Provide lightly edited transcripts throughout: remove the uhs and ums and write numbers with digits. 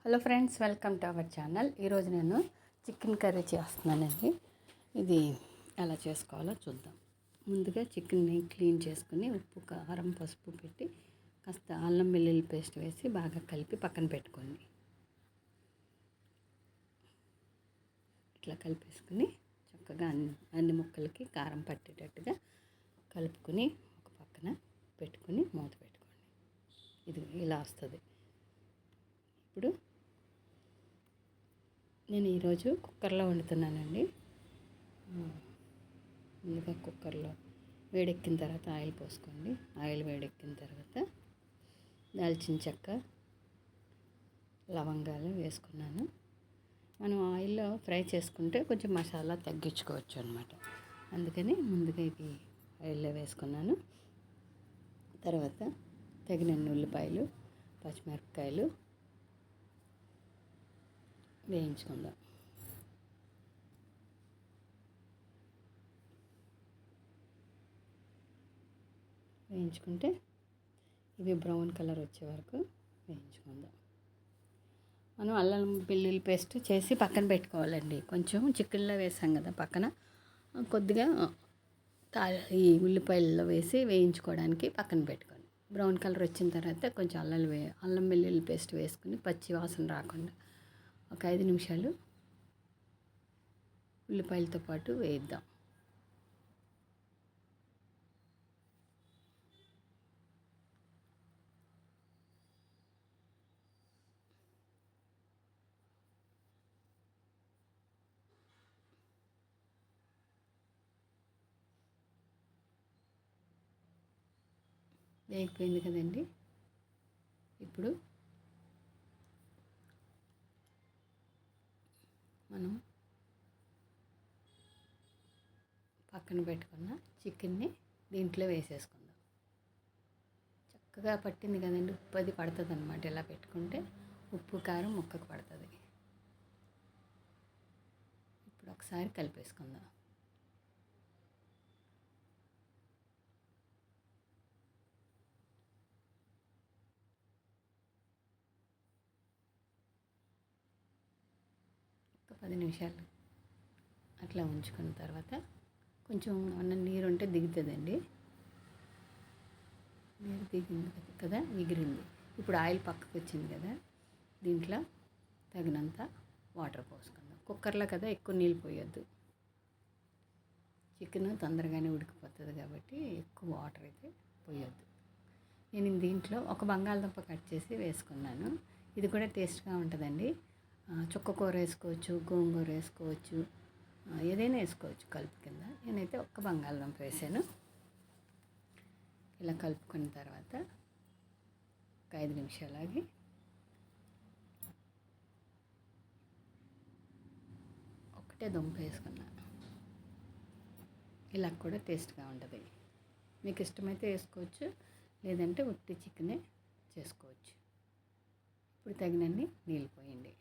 Hello friends, welcome to our channel. ఈరోజు నేను chicken curry చేస్తున్నానండి. ఇది ఎలా చేసుకోవాలో చూద్దాం. ముందుగా చికెన్ని క్లీన్ చేసుకుని ఉప్పు, కారం, పసుపు పెట్టి కాస్త అల్లం వెల్లుల్లి పేస్ట్ వేసి బాగా కలిపి పక్కన పెట్టుకోండి. ఇట్లా కలిపేసుకుని చక్కగా అన్ని ముక్కలకి కారం పట్టేటట్టుగా కలుపుకొని ఒక పక్కన పెట్టుకుని మూత పెట్టుకోండి. ఇది ఇలా వస్తుంది. ఇప్పుడు నేను ఈరోజు కుక్కర్లో వండుతున్నానండి. ముందుగా కుక్కర్లో వేడెక్కిన తర్వాత ఆయిల్ పోసుకోండి. ఆయిల్ వేడెక్కిన తర్వాత దాల్చిన చెక్క, లవంగాలు వేసుకున్నాను. మనం ఆయిల్లో ఫ్రై చేసుకుంటే కొంచెం మసాలా తగ్గించుకోవచ్చు అన్నమాట. అందుకని ముందుగా ఇది ఆయిల్లో వేసుకున్నాను. తర్వాత తగినన్ని ఉల్లిపాయలు, పచ్చిమిరపకాయలు వేయించుకుందాం. వేయించుకుంటే ఇవి బ్రౌన్ కలర్ వచ్చే వరకు వేయించుకుందాం. మనం అల్లం వెల్లుల్లి పేస్ట్ చేసి పక్కన పెట్టుకోవాలండి. కొంచెం చికెన్లో వేసాం కదా, పక్కన కొద్దిగా ఈ ఉల్లిపాయల్లో వేసి వేయించుకోవడానికి పక్కన పెట్టుకోండి. బ్రౌన్ కలర్ వచ్చిన తర్వాత కొంచెం అల్లం వెల్లుల్లి పేస్ట్ వేసుకుని పచ్చి వాసన రాకుండా ఒక 5 నిమిషాలు ఉల్లిపాయలతో పాటు వేయిద్దాం. వేగిపోయింది కదండి. ఇప్పుడు మనం పక్కన పెట్టుకున్న చికెన్ని దీంట్లో వేసేసుకుందాం. చక్కగా పట్టింది కదండి, ఉప్పు అది పడుతుంది అన్నమాట. ఇలా పెట్టుకుంటే ఉప్పు కారం ముక్కకు పడుతుంది. ఇప్పుడు ఒకసారి కలిపేసుకుందాం. ఒక 10 నిమిషాలు అట్లా ఉంచుకున్న తర్వాత కొంచెం అన్నం నీరు ఉంటే దిగుతుందండి. నీరు దిగింది కదా, ఎగిరింది. ఇప్పుడు ఆయిల్ పక్కకు వచ్చింది కదా, దీంట్లో తగినంత వాటర్ పోసుకుందాం. కుక్కర్లో కదా, ఎక్కువ నీళ్ళు పోయొద్దు. చికెన్ తొందరగానే ఉడికిపోతుంది కాబట్టి ఎక్కువ వాటర్ అయితే పోయొద్దు. నేను దీంట్లో ఒక బంగాళదుంప కట్ చేసి వేసుకున్నాను. ఇది కూడా టేస్ట్గా ఉంటుందండి. చుక్కకూర వేసుకోవచ్చు, గోంగూర వేసుకోవచ్చు, ఏదైనా వేసుకోవచ్చు కలుపు కింద. నేనైతే ఒక్క బంగాళదుంప వేసాను. ఇలా కలుపుకున్న తర్వాత ఒక 5 నిమిషాలు ఆగి ఒకటే దుంప వేసుకున్నా. ఇలా కూడా టేస్ట్గా ఉంటుంది. మీకు ఇష్టమైతే వేసుకోవచ్చు, లేదంటే ఉత్తి చికెనే చేసుకోవచ్చు. ఇప్పుడు తగినన్ని నీళ్ళు పోయండి.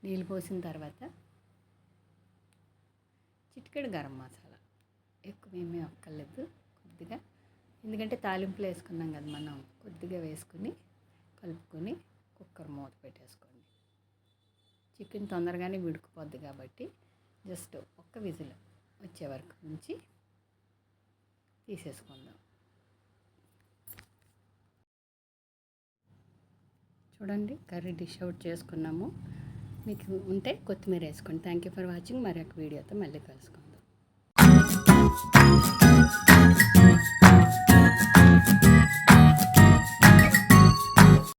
నీళ్ళు పోసిన తర్వాత చిటికెడు గరం మసాలా, ఎక్కువ ఏమీ అక్కర్లేదు, కొద్దిగా. ఎందుకంటే తాలింపులు వేసుకున్నాం కదా మనం, కొద్దిగా వేసుకుని కలుపుకొని కుక్కర్ మూత పెట్టేసుకోండి. చికెన్ తొందరగానే ఉడికిపోద్ది కాబట్టి జస్ట్ ఒక్క విజిల్ వచ్చే వరకు ఉంచి తీసేసుకుందాం. చూడండి, కర్రీ డిష్ అవుట్ చేసుకున్నాము. మీకు ఉంటే కొత్తిమీర వేసుకోండి. Thank you for watching. మరొక వీడియోతో మళ్ళీ కలుసుకుందాం.